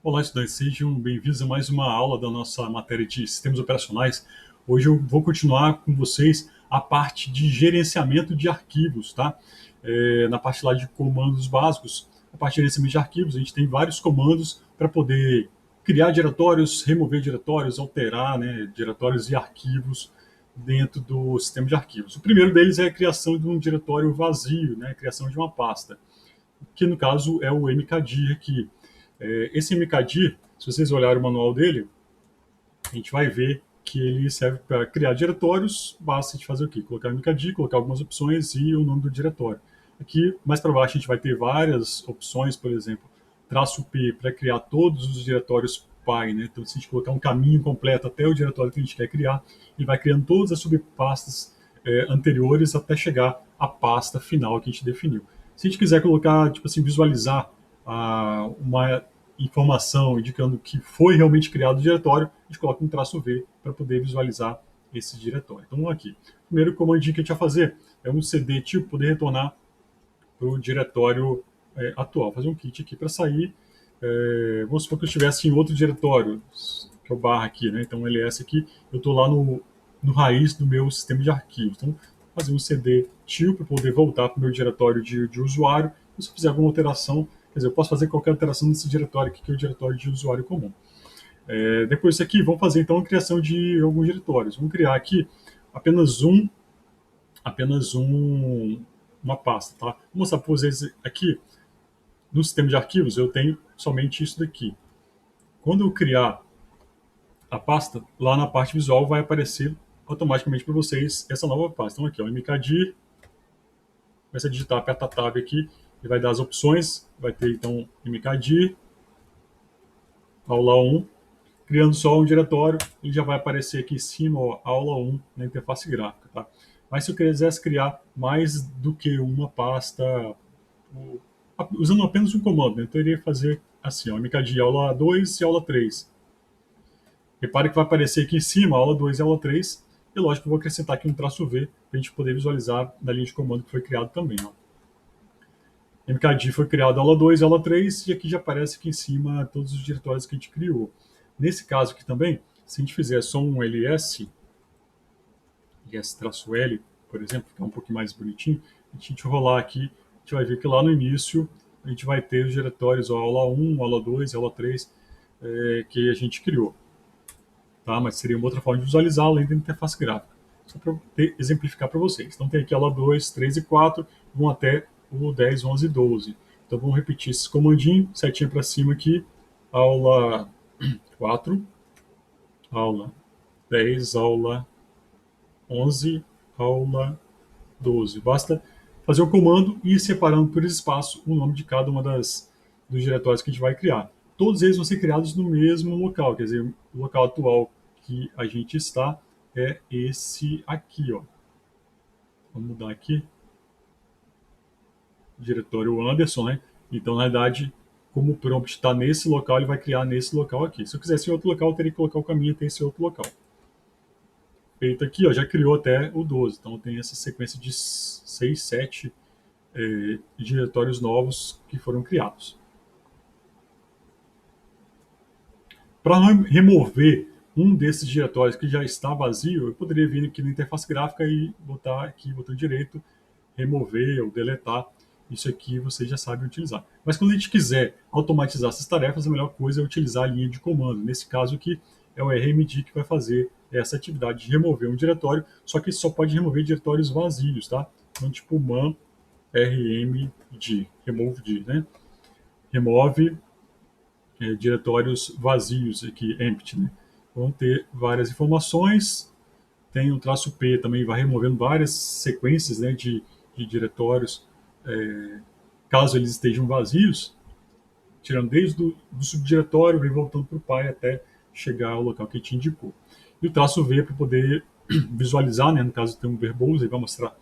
Olá, estudantes, sejam bem-vindos a mais uma aula da nossa matéria de sistemas operacionais. Hoje eu vou continuar com vocês a parte de gerenciamento de arquivos, tá? Na parte lá de comandos básicos, a parte de gerenciamento de arquivos, a gente tem vários comandos para poder criar diretórios, remover diretórios, alterar, né, diretórios e arquivos dentro do sistema de arquivos. O primeiro deles é a criação de um diretório vazio, né, a criação de uma pasta, que no caso é o mkdir aqui. Esse mkdir, se vocês olharem o manual dele, a gente vai ver que ele serve para criar diretórios. Basta a gente fazer o quê? Colocar o mkdir, colocar algumas opções e o nome do diretório. Aqui, mais para baixo, a gente vai ter várias opções, por exemplo, "-p" para criar todos os diretórios pai, né? Então, se a gente colocar um caminho completo até o diretório que a gente quer criar, ele vai criando todas as subpastas anteriores até chegar à pasta final que a gente definiu. Se a gente quiser colocar, tipo assim, visualizar uma informação indicando que foi realmente criado o diretório, a gente coloca um "-V" para poder visualizar esse diretório. Então, vamos aqui. O primeiro comandinho que a gente vai fazer é um cd tipo poder retornar para o diretório atual. Fazer um kit aqui para sair. Vamos supor que eu estivesse em outro diretório, que é o barra aqui, né? Então, ls aqui, eu estou lá no raiz do meu sistema de arquivos. Então, fazer um cd tio para poder voltar para o meu diretório de usuário. E se eu fizer alguma alteração, quer dizer, eu posso fazer qualquer alteração nesse diretório aqui, que é o diretório de usuário comum. Depois disso aqui, vamos fazer então a criação de alguns diretórios. Vamos criar aqui apenas uma pasta, tá? Vou mostrar para vocês aqui, no sistema de arquivos, eu tenho somente isso daqui. Quando eu criar a pasta, lá na parte visual vai aparecer automaticamente para vocês essa nova pasta. Então aqui, ó, mkdir, vai ser digitar, aperta tab aqui, e vai dar as opções, vai ter então mkdir, aula 1, criando só um diretório, ele já vai aparecer aqui em cima, ó, aula 1 na interface gráfica, tá? Mas se eu quisesse criar mais do que uma pasta, usando apenas um comando, né? Então eu iria fazer assim, ó, mkdir aula 2 e aula 3. Repare que vai aparecer aqui em cima, aula 2 e aula 3, e lógico que eu vou acrescentar aqui um "-V para a gente poder visualizar da linha de comando que foi criado também, ó. mkdir foi criado aula 2 e aula 3, e aqui já aparece aqui em cima todos os diretórios que a gente criou. Nesse caso aqui também, se a gente fizer só um ls-l, por exemplo, ficar um pouquinho mais bonitinho, a gente rolar aqui, a gente vai ver que lá no início a gente vai ter os diretórios, ó, aula 1, aula 2, aula 3, que a gente criou. Tá? Mas seria uma outra forma de visualizar além da interface gráfica. Só para exemplificar para vocês. Então tem aqui aula 2, 3 e 4, vão até o 10, 11 e 12. Então vamos repetir esse comandinho, setinha para cima aqui, aula 4, aula 10, aula 11, aula 12. Basta fazer o comando e ir separando por espaço o nome de cada uma dos diretórios que a gente vai criar. Todos eles vão ser criados no mesmo local, quer dizer, o local atual que a gente está é esse aqui, ó. Vamos mudar aqui, diretório Anderson, né? Então, na verdade, como o prompt está nesse local, ele vai criar nesse local aqui. Se eu quisesse em outro local, eu teria que colocar o caminho até esse outro local. Feito aqui, ó, já criou até o 12. Então, tem essa sequência de 6, 7 diretórios novos que foram criados. Para remover um desses diretórios que já está vazio, eu poderia vir aqui na interface gráfica e botar aqui, botão direito, remover ou deletar. Isso aqui vocês já sabem utilizar. Mas quando a gente quiser automatizar essas tarefas, a melhor coisa é utilizar a linha de comando. Nesse caso aqui, é o rmd que vai fazer essa atividade de remover um diretório, só que só pode remover diretórios vazios, tá? Então, tipo man rmd, remove, né? Remove diretórios vazios aqui, empty, né? Vão ter várias informações, tem o "-p" também, vai removendo várias sequências, né, de diretórios, caso eles estejam vazios, tirando desde do subdiretório e voltando para o pai até chegar ao local que a gente indicou. E o "-v" para poder visualizar, né, no caso tem um verbose, ele vai mostrar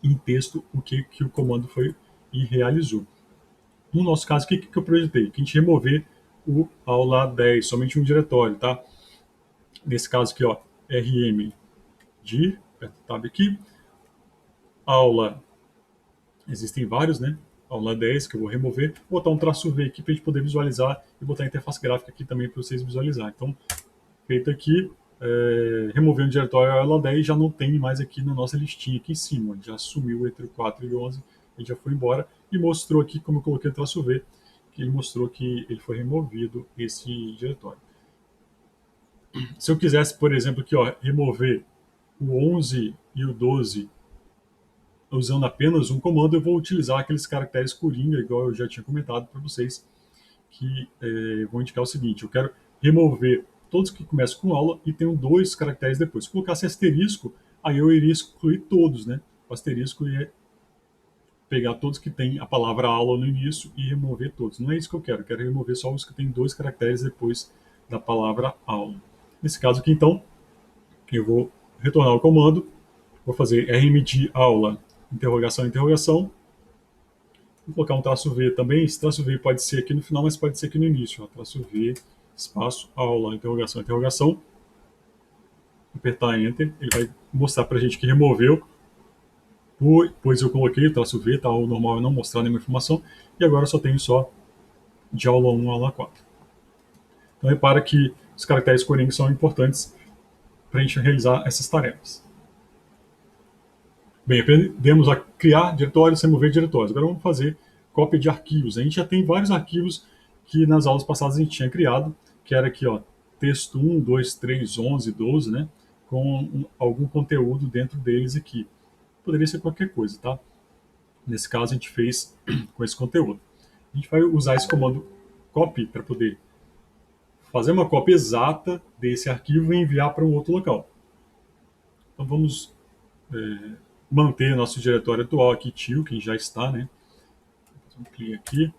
em texto o que o comando foi e realizou. No nosso caso, o que eu projetei? Que a gente remover o aula 10, somente um diretório, tá? Nesse caso aqui, ó, rm dir, tab aqui, aula, existem vários, né? aula 10, que eu vou remover, vou botar um traço V aqui para a gente poder visualizar e botar a interface gráfica aqui também para vocês visualizarem. Então, feito aqui, removendo o diretório aula 10, já não tem mais aqui na nossa listinha aqui em cima, já sumiu entre o 4 e o 11, ele já foi embora e mostrou aqui, como eu coloquei o traço V, que ele mostrou que ele foi removido esse diretório. Se eu quisesse, por exemplo, aqui, ó, remover o 11 e o 12 usando apenas um comando, eu vou utilizar aqueles caracteres coringa, igual eu já tinha comentado para vocês, que vão indicar o seguinte: eu quero remover todos que começam com aula e tenho dois caracteres depois. Se colocasse asterisco, aí eu iria excluir todos, né? O asterisco ia pegar todos que têm a palavra aula no início e remover todos. Não é isso que eu quero remover só os que têm dois caracteres depois da palavra aula. Nesse caso aqui, então, eu vou retornar o comando, vou fazer rmd aula, interrogação, interrogação, vou colocar um traço V também. Esse traço V pode ser aqui no final, mas pode ser aqui no início. Ó. Traço V, espaço, aula, interrogação, interrogação. Apertar Enter, ele vai mostrar para a gente que removeu, pois eu coloquei o traço V, tá? O normal é não mostrar nenhuma informação, e agora eu só tenho só de aula 1 a aula 4. Então repara que os caracteres Coring são importantes para a gente realizar essas tarefas. Bem, aprendemos a criar diretórios, remover diretórios. Agora vamos fazer cópia de arquivos. A gente já tem vários arquivos que nas aulas passadas a gente tinha criado, que era aqui, ó, texto 1, 2, 3, 11, 12, né? Com algum conteúdo dentro deles aqui. Poderia ser qualquer coisa, tá? Nesse caso a gente fez com esse conteúdo. A gente vai usar esse comando copy para poder fazer uma cópia exata desse arquivo e enviar para um outro local. Então vamos manter nosso diretório atual aqui, tio, que já está, né? Vamos clicar aqui.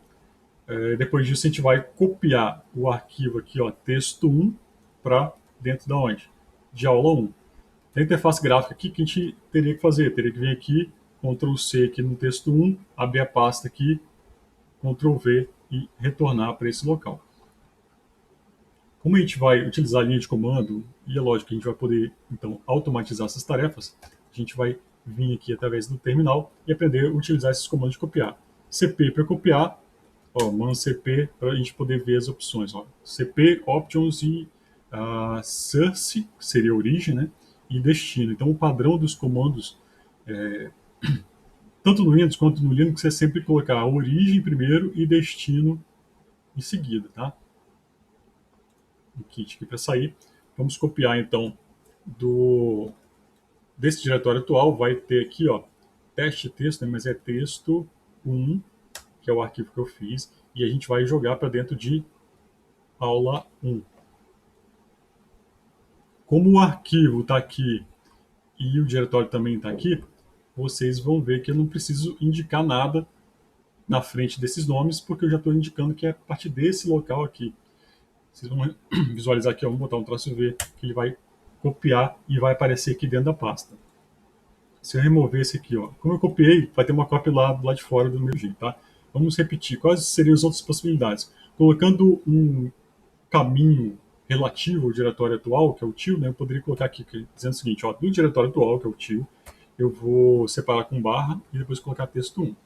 Depois disso a gente vai copiar o arquivo aqui, ó, texto 1, para dentro da onde? De aula 1. Na interface gráfica aqui, que a gente teria que fazer? Teria que vir aqui, Ctrl C aqui no texto 1, abrir a pasta aqui, Ctrl V e retornar para esse local. Como a gente vai utilizar a linha de comando, e é lógico que a gente vai poder, então, automatizar essas tarefas, a gente vai vir aqui através do terminal e aprender a utilizar esses comandos de copiar. CP para copiar, ó, man CP para a gente poder ver as opções. Ó. CP, options e source, que seria a origem, né? E destino. Então, o padrão dos comandos, tanto no Windows quanto no Linux, é sempre colocar a origem primeiro e destino em seguida, tá? Um kit aqui para sair. Vamos copiar então desse diretório atual. Vai ter aqui, ó, teste texto, né, mas é texto 1, que é o arquivo que eu fiz, e a gente vai jogar para dentro de aula 1. Como o arquivo está aqui e o diretório também está aqui, vocês vão ver que eu não preciso indicar nada na frente desses nomes, porque eu já estou indicando que é a partir desse local aqui. Vocês vão visualizar aqui, ó, vamos botar um traço V, que ele vai copiar e vai aparecer aqui dentro da pasta. Se eu remover esse aqui, ó, como eu copiei, vai ter uma cópia lá do lado de fora do meu jeito, tá? Vamos repetir. Quais seriam as outras possibilidades? Colocando um caminho relativo ao diretório atual, que é o tio, né, eu poderia colocar aqui dizendo o seguinte, ó, do diretório atual, que é o tio, eu vou separar com barra e depois colocar texto 1.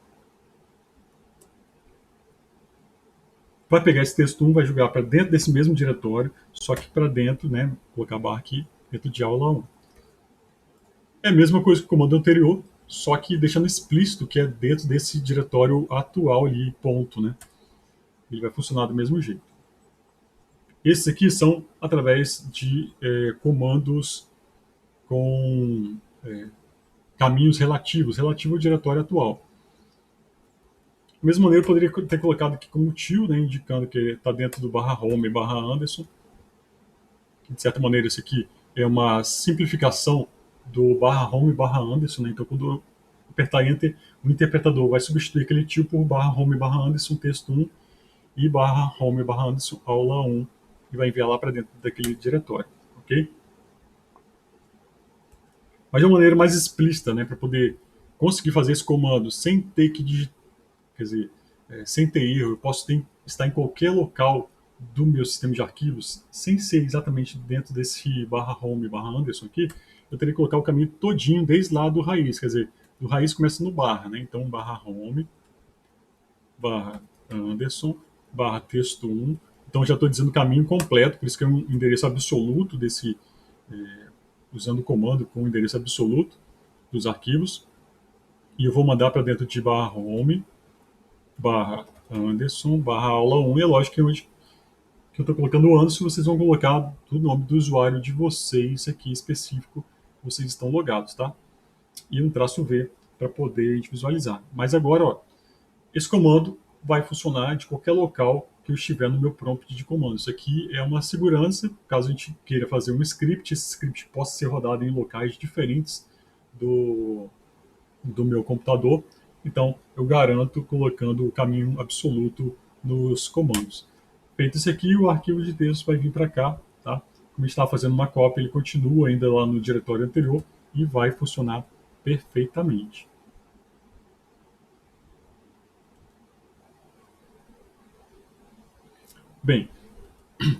Vai pegar esse texto 1, vai jogar para dentro desse mesmo diretório, só que para dentro, né, colocar a barra aqui, dentro de aula 1. É a mesma coisa que o comando anterior, só que deixando explícito que é dentro desse diretório atual ali, ponto, né? Ele vai funcionar do mesmo jeito. Esses aqui são através de comandos com caminhos relativos, relativo ao diretório atual. Da mesma maneira, eu poderia ter colocado aqui como tio, né, indicando que está dentro do barra home e barra Anderson. De certa maneira, esse aqui é uma simplificação do barra home e barra Anderson. Né? Então, quando eu apertar Enter, o interpretador vai substituir aquele tio por barra home barra Anderson, texto 1, e barra home barra Anderson, aula 1, e vai enviar lá para dentro daquele diretório. Ok? Mas de uma maneira mais explícita, né, para poder conseguir fazer esse comando sem ter que digitar, quer dizer, sem ter erro, eu posso estar em qualquer local do meu sistema de arquivos, sem ser exatamente dentro desse barra home barra Anderson aqui, eu teria que colocar o caminho todinho desde lá do raiz, quer dizer, do raiz começa no barra, né? Então barra home, barra Anderson, barra texto 1. Então já estou dizendo o caminho completo, por isso que é um endereço absoluto desse, usando o comando com o endereço absoluto dos arquivos. E eu vou mandar para dentro de barra home, barra Anderson, barra aula 1. E é lógico que hoje que eu estou colocando o Anderson, vocês vão colocar o nome do usuário de vocês aqui específico, vocês estão logados, tá? E um traço V para poder visualizar. Mas agora, ó, esse comando vai funcionar de qualquer local que eu estiver no meu prompt de comando. Isso aqui é uma segurança, caso a gente queira fazer um script, esse script possa ser rodado em locais diferentes do meu computador. Então, eu garanto colocando o caminho absoluto nos comandos. Feito isso aqui, o arquivo de texto vai vir para cá, tá? Como a gente estava fazendo uma cópia, ele continua ainda lá no diretório anterior e vai funcionar perfeitamente. Bem,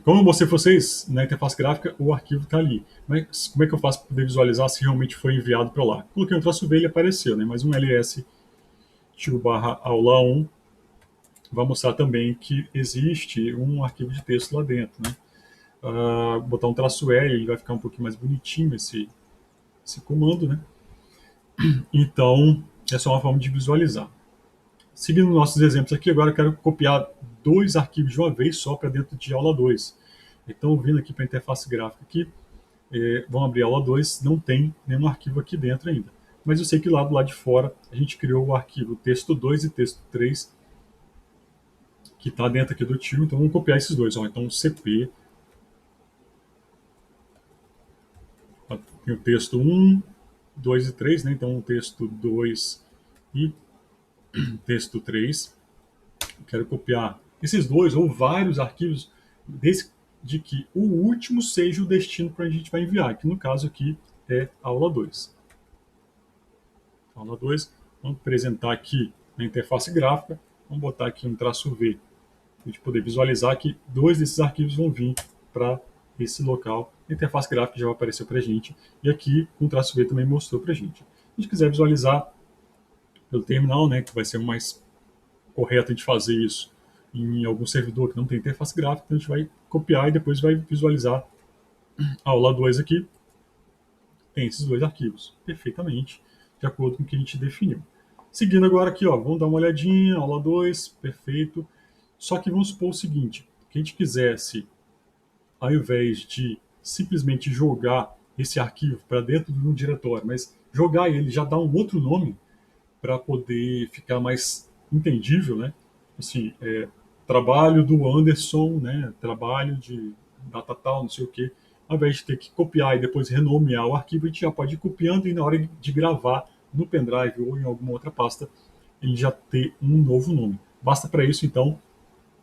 como eu mostrei para vocês, na interface gráfica, o arquivo está ali. Mas como é que eu faço para poder visualizar se realmente foi enviado para lá? Coloquei um traço V, ele apareceu, né? Mas um ls tiro barra aula 1 vai mostrar também que existe um arquivo de texto lá dentro, né? Botar um traço L, ele vai ficar um pouquinho mais bonitinho esse comando, né? Então, essa é uma forma de visualizar. Seguindo nossos exemplos aqui, agora eu quero copiar dois arquivos de uma vez só para dentro de aula 2. Então, vindo aqui para a interface gráfica aqui, vamos abrir a aula 2, não tem nenhum arquivo aqui dentro ainda. Mas eu sei que lá do lado de fora a gente criou o arquivo texto 2 e texto 3, que está dentro aqui do tio, então vamos copiar esses dois. Ó. Então, CP, tem o texto 1, 2 e 3, né? Então, o texto 2 e texto 3. Quero copiar esses dois ou vários arquivos, desde que o último seja o destino para a gente vai enviar, que no caso aqui é a aula 2. Aula 2, vamos apresentar aqui na interface gráfica, vamos botar aqui um traço V, para a gente poder visualizar que dois desses arquivos vão vir para esse local. A interface gráfica já apareceu para a gente, e aqui um traço V também mostrou para a gente. Se a gente quiser visualizar pelo terminal, né, que vai ser o mais correto a gente fazer isso em algum servidor que não tem interface gráfica, então a gente vai copiar e depois vai visualizar a aula 2 aqui, tem esses dois arquivos, perfeitamente, de acordo com o que a gente definiu. Seguindo agora aqui, ó, vamos dar uma olhadinha, aula 2, perfeito. Só que vamos supor o seguinte, que a gente quisesse, ao invés de simplesmente jogar esse arquivo para dentro de um diretório, mas jogar ele já dá um outro nome para poder ficar mais entendível, né? Assim, trabalho do Anderson, né? Trabalho de data tal, não sei o quê. Ao invés de ter que copiar e depois renomear o arquivo, a gente já pode ir copiando e na hora de gravar no pendrive ou em alguma outra pasta, ele já ter um novo nome. Basta para isso, então,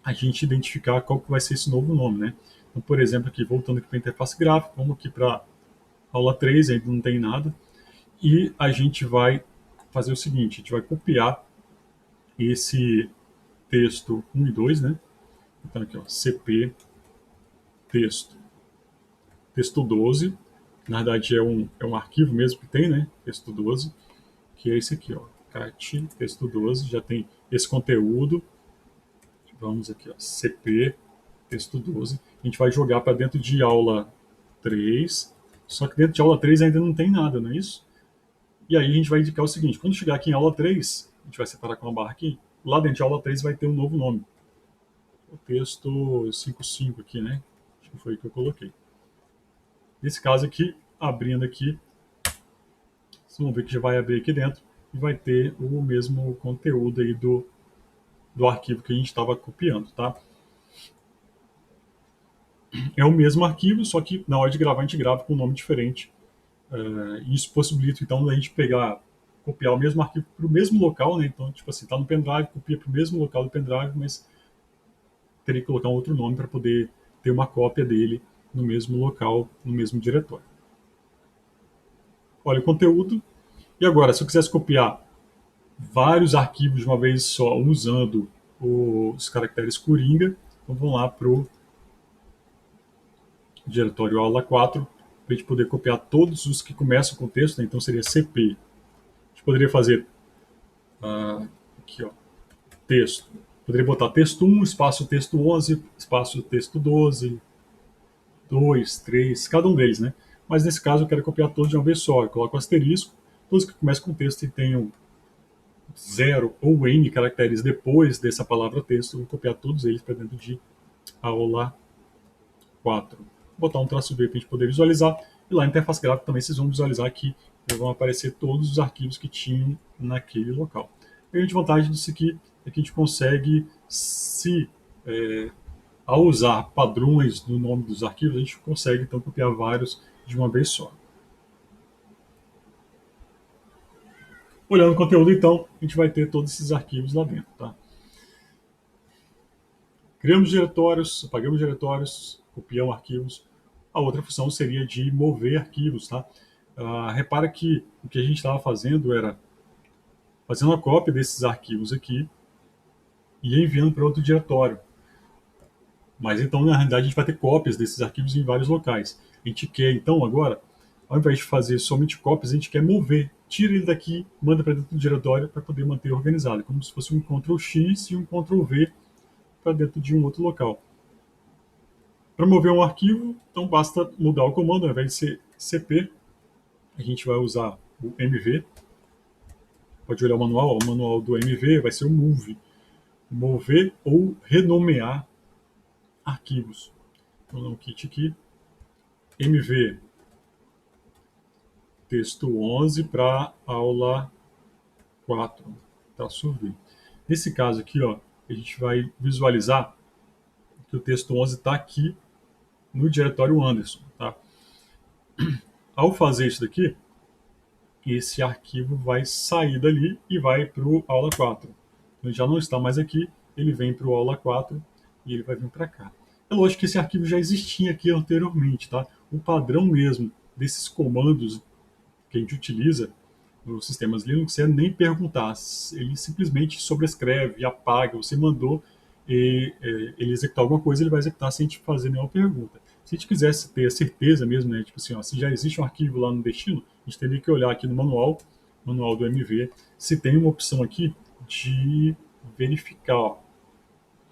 a gente identificar qual que vai ser esse novo nome, né? Então, por exemplo, aqui, voltando aqui para a interface gráfica, vamos aqui para aula 3, ainda não tem nada, e a gente vai fazer o seguinte, a gente vai copiar esse texto 1 e 2, né? Então aqui, ó, CP texto, texto 12, na verdade é um arquivo mesmo que tem, né? Texto 12, que é esse aqui, ó, cat texto 12, já tem esse conteúdo. Vamos aqui, ó, CP texto 12. A gente vai jogar para dentro de aula 3, só que dentro de aula 3 ainda não tem nada, não é isso? E aí a gente vai indicar o seguinte, quando chegar aqui em aula 3, a gente vai separar com uma barra aqui, lá dentro de aula 3 vai ter um novo nome. O texto 55 aqui, né? Acho que foi o que eu coloquei. Nesse caso aqui, abrindo aqui, vocês vão ver que já vai abrir aqui dentro e vai ter o mesmo conteúdo aí do arquivo que a gente estava copiando, tá? É o mesmo arquivo, só que na hora de gravar a gente grava com um nome diferente. Isso possibilita, então, a gente copiar o mesmo arquivo para o mesmo local, né? Então, tipo assim, tá no pendrive, copia para o mesmo local do pendrive, mas teria que colocar um outro nome para poder ter uma cópia dele no mesmo local, no mesmo diretório. Olha o conteúdo. E agora, se eu quisesse copiar vários arquivos de uma vez só, usando os caracteres Coringa, então vamos lá para o diretório aula 4, para a gente poder copiar todos os que começam com texto, né? Então seria CP. A gente poderia fazer aqui, ó, texto Poderia botar texto 1, espaço texto 11, espaço texto 12, 2, 3, cada um deles, né? Mas nesse caso eu quero copiar todos de uma vez só. Eu coloco o asterisco, todos que começam com texto e tenham 0 ou N caracteres depois dessa palavra texto, eu vou copiar todos eles para dentro de aula 4. Vou botar um traço V para a gente poder visualizar. E lá na interface gráfica também vocês vão visualizar que vão aparecer todos os arquivos que tinham naquele local. A grande vantagem disso aqui é que a gente consegue, ao usar padrões no nome dos arquivos, a gente consegue então copiar vários de uma vez só. Olhando o conteúdo, então, a gente vai ter todos esses arquivos lá dentro. Tá? Criamos diretórios, apagamos diretórios, copiamos arquivos. A outra função seria de mover arquivos. Tá? Repara que o que a gente estava fazendo era fazendo uma cópia desses arquivos aqui e enviando para outro diretório. Mas então, na realidade, a gente vai ter cópias desses arquivos em vários locais. A gente quer, então, agora, ao invés de fazer somente cópias, a gente quer mover. Tira ele daqui, manda para dentro do diretório para poder manter organizado. Como se fosse um Ctrl+X e um Ctrl+V para dentro de um outro local. Para mover um arquivo, então basta mudar o comando. Ao invés de ser CP, a gente vai usar o MV. Pode olhar o manual do MV vai ser o MOVE. Mover ou renomear arquivos. Então, no kit aqui, MV texto 11 para aula 4, traço V. Nesse caso aqui, ó, a gente vai visualizar que o texto 11 está aqui no diretório Anderson. Tá? Ao fazer isso daqui, esse arquivo vai sair dali e vai para o aula 4. Então, ele já não está mais aqui, ele vem para o aula 4 e ele vai vir para cá. É lógico que esse arquivo já existia aqui anteriormente. Tá? O padrão mesmo desses comandos que a gente utiliza nos sistemas Linux é nem perguntar. Ele simplesmente sobrescreve, apaga. Você mandou ele executar alguma coisa, ele vai executar sem te fazer nenhuma pergunta. Se a gente quisesse ter a certeza mesmo, né, tipo assim, ó, se já existe um arquivo lá no destino, a gente teria que olhar aqui no manual do MV, se tem uma opção aqui de verificar, ó,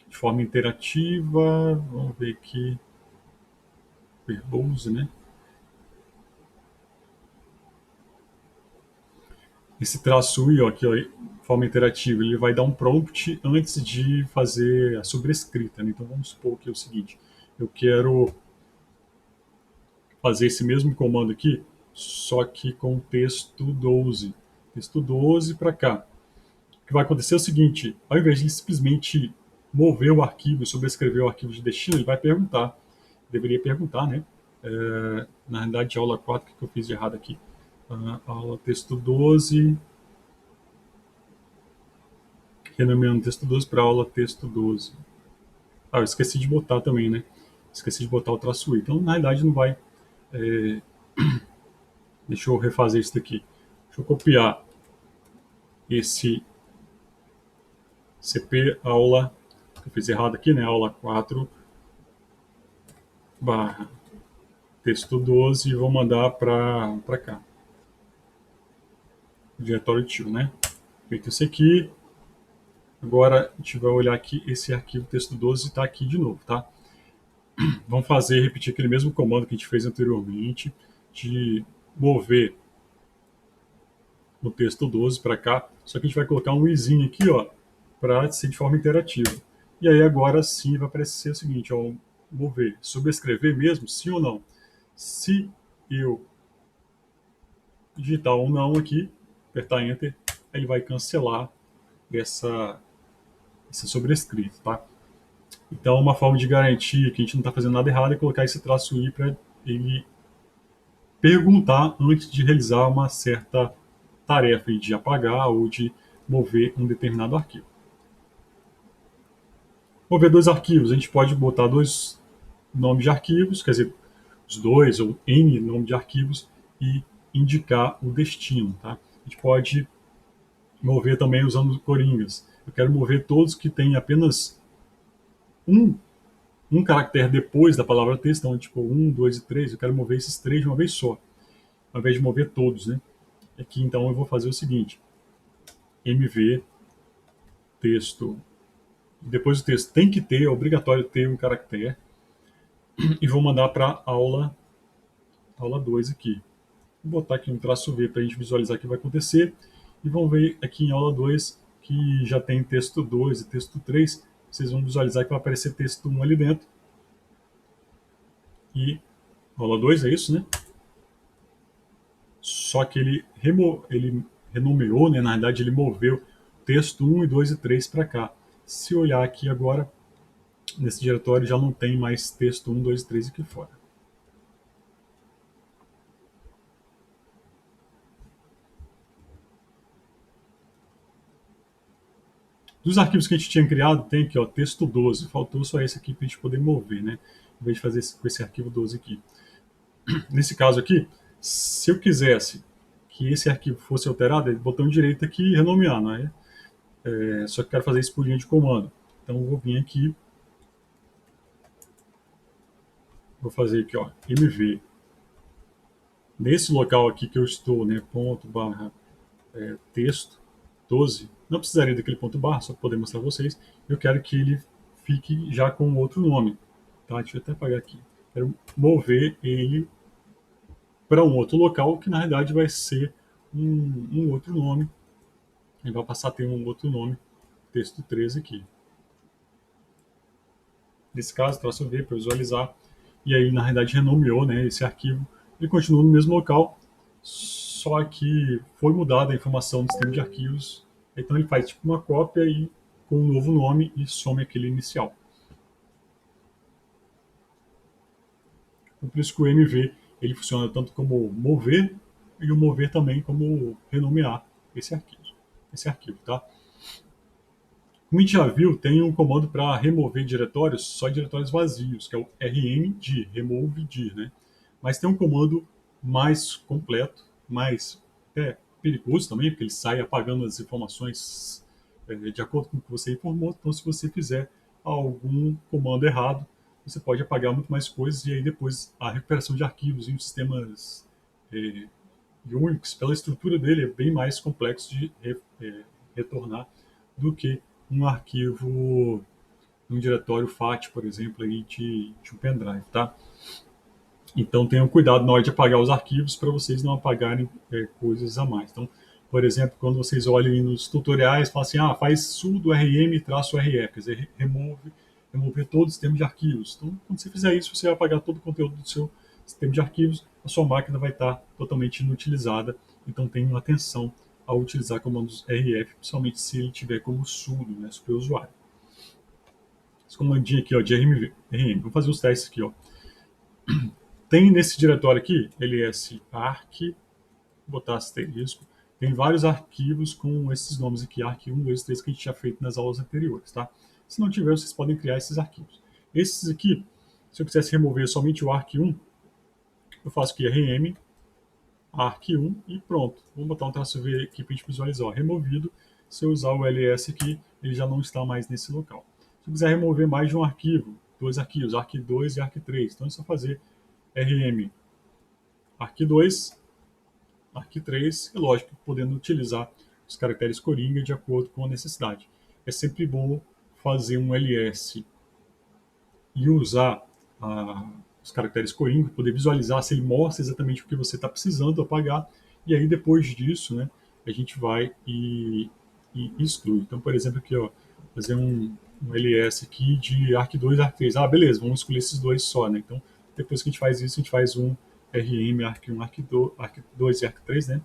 de forma interativa. Vamos ver aqui, verbose, né? Esse traço I, ó, aqui, ó, forma interativa, ele vai dar um prompt antes de fazer a sobrescrita. Né? Então vamos supor que é o seguinte: eu quero fazer esse mesmo comando aqui, só que com texto 12. Texto 12 para cá. O que vai acontecer é o seguinte: ao invés de simplesmente mover o arquivo, sobrescrever o arquivo de destino, ele vai perguntar. Deveria perguntar, né? Na realidade, aula 4, o que eu fiz de errado aqui? Aula texto 12. Renomeando texto 12 para aula texto 12. Eu esqueci de botar também, né? Esqueci de botar o traço I. Então, na realidade, não vai. Deixa eu refazer isso daqui. Deixa eu copiar esse CP aula. Eu fiz errado aqui, né? Aula 4 barra texto 12 e vou mandar para cá. Diretório tio, né? Feito isso aqui. Agora a gente vai olhar aqui, esse arquivo texto 12 está aqui de novo, tá? Vamos repetir aquele mesmo comando que a gente fez anteriormente, de mover o texto 12 para cá, só que a gente vai colocar um izinho aqui, ó, para ser de forma interativa. E aí agora sim vai aparecer o seguinte, ó, mover, sobrescrever mesmo, sim ou não. Se eu digitar um não aqui, apertar Enter, ele vai cancelar esse sobrescrito, tá? Então, uma forma de garantir que a gente não está fazendo nada errado é colocar esse traço I para ele perguntar antes de realizar uma certa tarefa de apagar ou de mover um determinado arquivo. Mover dois arquivos, a gente pode botar dois nomes de arquivos, quer dizer, os dois ou N nomes de arquivos e indicar o destino. Tá? A gente pode mover também usando coringas. Eu quero mover todos que têm apenas um caractere depois da palavra texto, então tipo 1, 2 e 3, eu quero mover esses três de uma vez só, ao invés de mover todos. Né? Aqui então eu vou fazer o seguinte: MV texto Depois o texto tem que ter, é obrigatório ter um caractere. E vou mandar para aula 2 aqui. Vou botar aqui um traço V para a gente visualizar o que vai acontecer. E vão ver aqui em aula 2 que já tem texto 2 e texto 3. Vocês vão visualizar que vai aparecer texto 1 ali dentro. E aula 2 é isso, né? Só que ele renomeou, né? Na realidade, ele moveu texto 1 e 2 e 3 para cá. Se olhar aqui agora, nesse diretório já não tem mais texto 1, 2 e 3 aqui fora. Dos arquivos que a gente tinha criado, tem aqui, ó, texto 12. Faltou só esse aqui para a gente poder mover, né? Em vez de fazer com esse arquivo 12 aqui. Nesse caso aqui, se eu quisesse que esse arquivo fosse alterado, é botão direito aqui e renomear, não é? Só que eu quero fazer isso por linha de comando. Então eu vou vir aqui, vou fazer aqui, ó, mv. Nesse local aqui que eu estou, né, ponto barra texto 12, não precisaria daquele ponto barra, só para poder mostrar a vocês. Eu quero que ele fique já com outro nome. Tá? Deixa eu até apagar aqui. Quero mover ele para um outro local, que na realidade vai ser um outro nome. Ele vai passar a ter um outro nome, texto 13 aqui. Nesse caso, traço V para visualizar. E aí, na realidade, renomeou, né, esse arquivo. Ele continua no mesmo local, só que foi mudada a informação do sistema de arquivos. Então ele faz tipo uma cópia e com um novo nome e some aquele inicial. Então, por isso que o MV ele funciona tanto como mover e o mover também como renomear esse arquivo, tá? Como a gente já viu, tem um comando para remover diretórios, só diretórios vazios, que é o rmdir, remove dir, né? Mas tem um comando mais completo, mais perigoso também, porque ele sai apagando as informações de acordo com o que você informou. Então, se você fizer algum comando errado, você pode apagar muito mais coisas e aí depois a recuperação de arquivos em sistemas Unix, pela estrutura dele, é bem mais complexo de retornar do que um arquivo, um diretório FAT, por exemplo, aí de um pendrive, tá? Então tenham cuidado na hora de apagar os arquivos para vocês não apagarem coisas a mais. Então, por exemplo, quando vocês olhem nos tutoriais, falam assim, faz sudo rm-re, quer dizer, remover todo o sistema de arquivos. Então, quando você fizer isso, você vai apagar todo o conteúdo do seu sistema de arquivos, a sua máquina vai estar totalmente inutilizada. Então, tenham atenção ao utilizar comandos rf, principalmente se ele tiver como sudo, né, superusuário. Esse comandinho aqui, ó, de rm. Vamos fazer os testes aqui, ó. Tem nesse diretório aqui, ls-arc, vou botar asterisco, tem vários arquivos com esses nomes aqui, arc 1, 2, 3, que a gente já fez nas aulas anteriores, tá? Se não tiver, vocês podem criar esses arquivos. Esses aqui, se eu quisesse remover somente o arc 1, eu faço aqui rm, arc 1 e pronto. Vou botar um traço V aqui para a gente visualizar, ó, removido. Se eu usar o ls aqui, ele já não está mais nesse local. Se eu quiser remover mais de um arquivo, dois arquivos, arc 2 e arc 3, então é só fazer rm arc2, arc3, e lógico, podendo utilizar os caracteres Coringa de acordo com a necessidade. É sempre bom fazer um ls e usar os caracteres Coringa, poder visualizar se ele mostra exatamente o que você está precisando apagar, e aí depois disso, né, a gente vai e exclui. Então, por exemplo, aqui, ó, fazer um ls aqui de arc2 e arc3. Beleza, vamos escolher esses dois só, né? Então, depois que a gente faz isso, a gente faz um rm, arc1, arc2 e arc3, né?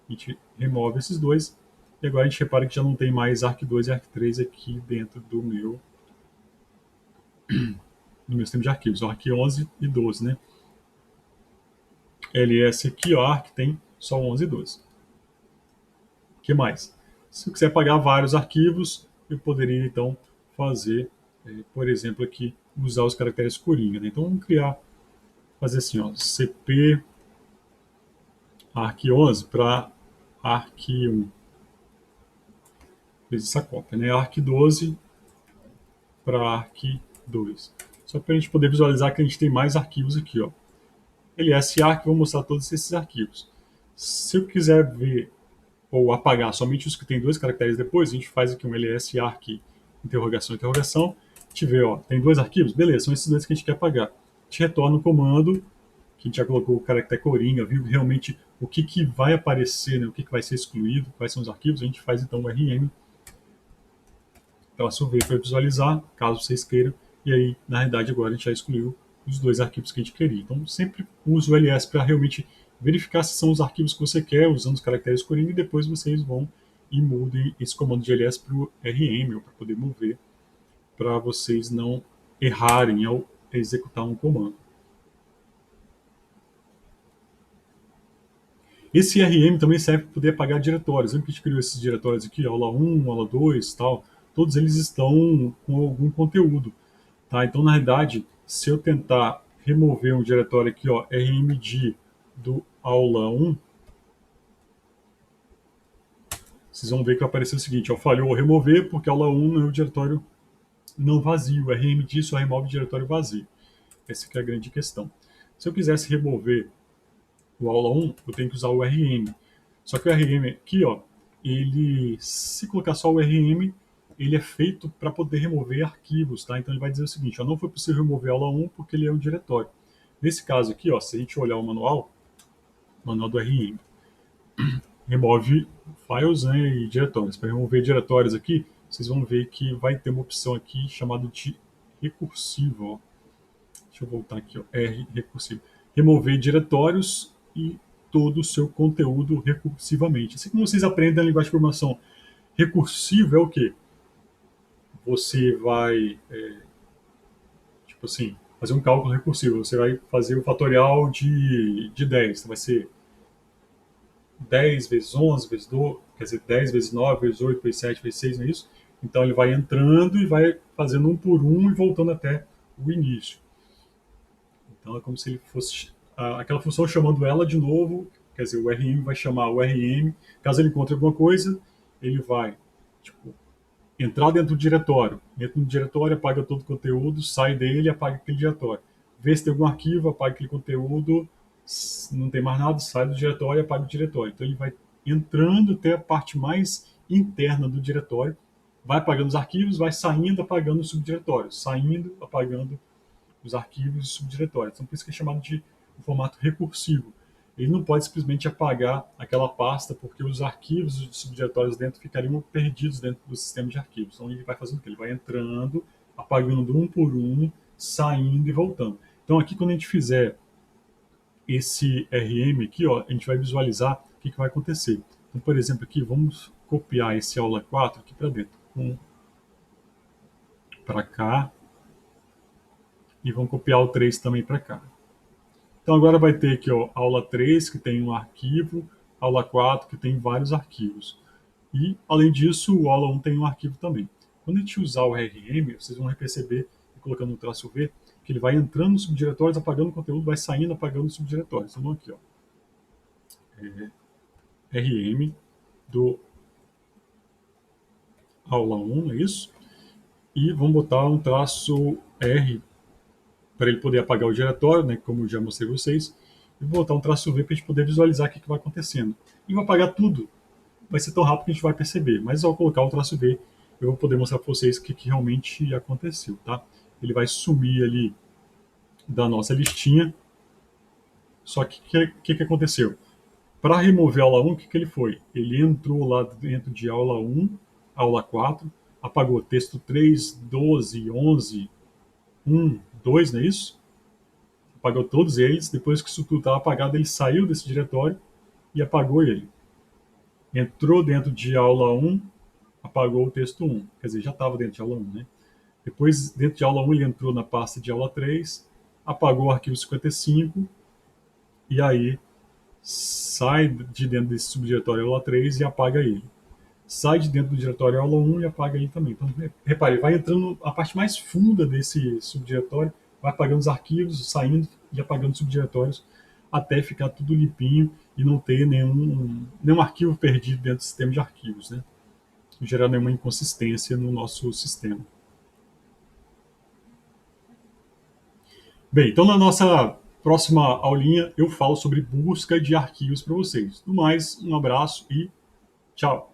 A gente remove esses dois. E agora a gente repara que já não tem mais arc2 e arc3 aqui dentro do meu sistema de arquivos. O arc 11 e 12, né? ls aqui, ó, arc tem só 11 e 12. O que mais? Se eu quiser apagar vários arquivos, eu poderia então fazer, por exemplo, aqui, usar os caracteres Coringa, né? Então vamos fazer assim, ó, cp arc11 para arc1. Fiz essa cópia, né? Arc12 para arc2. Só para a gente poder visualizar que a gente tem mais arquivos aqui, ó. ls-arc, vou mostrar todos esses arquivos. Se eu quiser ver ou apagar somente os que tem dois caracteres depois, a gente faz aqui um ls-arc interrogação, interrogação, te vê, ó, tem 2 arquivos, beleza, são esses 2 que a gente quer apagar. Te retorna o comando, que a gente já colocou o caractere coringa, viu realmente o que vai aparecer, né, o que vai ser excluído, quais são os arquivos, a gente faz então o RM traço V para visualizar, caso vocês queiram, e aí, na realidade, agora a gente já excluiu os 2 arquivos que a gente queria. Então, sempre use o ls para realmente verificar se são os arquivos que você quer, usando os caracteres Coringa, e depois vocês vão e mudem esse comando de ls para o RM, ou para poder mover, para vocês não errarem ao executar um comando. Esse RM também serve para poder apagar diretórios. Lembra que a gente criou esses diretórios aqui, aula 1, aula 2, tal? Todos eles estão com algum conteúdo. Tá? Então, na realidade, se eu tentar remover um diretório aqui, ó, rmd do aula 1, vocês vão ver que vai aparecer o seguinte, ó, falhou remover porque aula 1 é o diretório não vazio, rmd só remove o diretório vazio. Essa que é a grande questão. Se eu quisesse remover o aula 1, eu tenho que usar o rm. Só que o rm aqui, ó, ele, se colocar só o rm, ele é feito para poder remover arquivos, tá? Então ele vai dizer o seguinte, ó, não foi possível remover a aula 1 porque ele é um diretório. Nesse caso aqui, ó, se a gente olhar o manual do RM, remove files, né, e diretórios. Para remover diretórios aqui, vocês vão ver que vai ter uma opção aqui chamada de recursivo. Ó. Deixa eu voltar aqui, ó, R recursivo. Remover diretórios e todo o seu conteúdo recursivamente. Assim como vocês aprendem a linguagem de programação, recursivo é o quê? Você vai, tipo assim, fazer um cálculo recursivo. Você vai fazer o fatorial de 10. Então vai ser 10 vezes 11 vezes 12, quer dizer, 10 vezes 9 vezes 8 vezes 7 vezes 6, não é isso? Então ele vai entrando e vai fazendo um por um e voltando até o início. Então é como se ele fosse aquela função chamando ela de novo, quer dizer, o RM vai chamar o RM, caso ele encontre alguma coisa, ele vai, tipo, entrar dentro do diretório, entra no diretório, apaga todo o conteúdo, sai dele e apaga aquele diretório. Vê se tem algum arquivo, apaga aquele conteúdo, não tem mais nada, sai do diretório e apaga o diretório. Então ele vai entrando até a parte mais interna do diretório, vai apagando os arquivos, vai saindo, apagando os subdiretórios, saindo, apagando os arquivos e subdiretórios. Então por isso que é chamado de um formato recursivo. Ele não pode simplesmente apagar aquela pasta, porque os arquivos e os subdiretórios dentro ficariam perdidos dentro do sistema de arquivos. Então ele vai fazendo o quê? Ele vai entrando, apagando um por um, saindo e voltando. Então aqui quando a gente fizer esse RM aqui, ó, a gente vai visualizar o que vai acontecer. Então, por exemplo, aqui vamos copiar esse aula 4 aqui para dentro. Para cá. E vamos copiar o 3 também para cá. Então agora vai ter aqui, ó, aula 3, que tem um arquivo, aula 4, que tem vários arquivos. E, além disso, o aula 1 tem um arquivo também. Quando a gente usar o RM, vocês vão perceber, colocando no traço V, que ele vai entrando nos subdiretórios, apagando o conteúdo, vai saindo, apagando os subdiretórios. Então, aqui, ó, RM do aula 1, é isso? E vamos botar um traço R para ele poder apagar o diretório, né, como eu já mostrei para vocês, e vou botar um traço V para a gente poder visualizar o que vai acontecendo. E vai apagar tudo. Vai ser tão rápido que a gente vai perceber, mas ao colocar o traço V, eu vou poder mostrar para vocês o que realmente aconteceu, tá? Ele vai sumir ali da nossa listinha. Só que o que aconteceu? Para remover a aula 1, o que ele foi? Ele entrou lá dentro de aula 1, aula 4, apagou texto 3, 12, 11, 1, 2, não é isso? Apagou todos eles. Depois que isso tudo estava apagado, ele saiu desse diretório e apagou ele. Entrou dentro de aula 1, apagou o texto 1. Quer dizer, já estava dentro de aula 1, né? Depois, dentro de aula 1, ele entrou na pasta de aula 3, apagou o arquivo 55, e aí sai de dentro desse subdiretório aula 3 e apaga ele. Sai de dentro do diretório aula 1 e apaga ele também. Então, repare, vai entrando a parte mais funda desse subdiretório, vai apagando os arquivos, saindo e apagando os subdiretórios, até ficar tudo limpinho e não ter nenhum arquivo perdido dentro do sistema de arquivos, né? Não gerar nenhuma inconsistência no nosso sistema. Bem, então na nossa próxima aulinha eu falo sobre busca de arquivos para vocês. No mais, um abraço e tchau!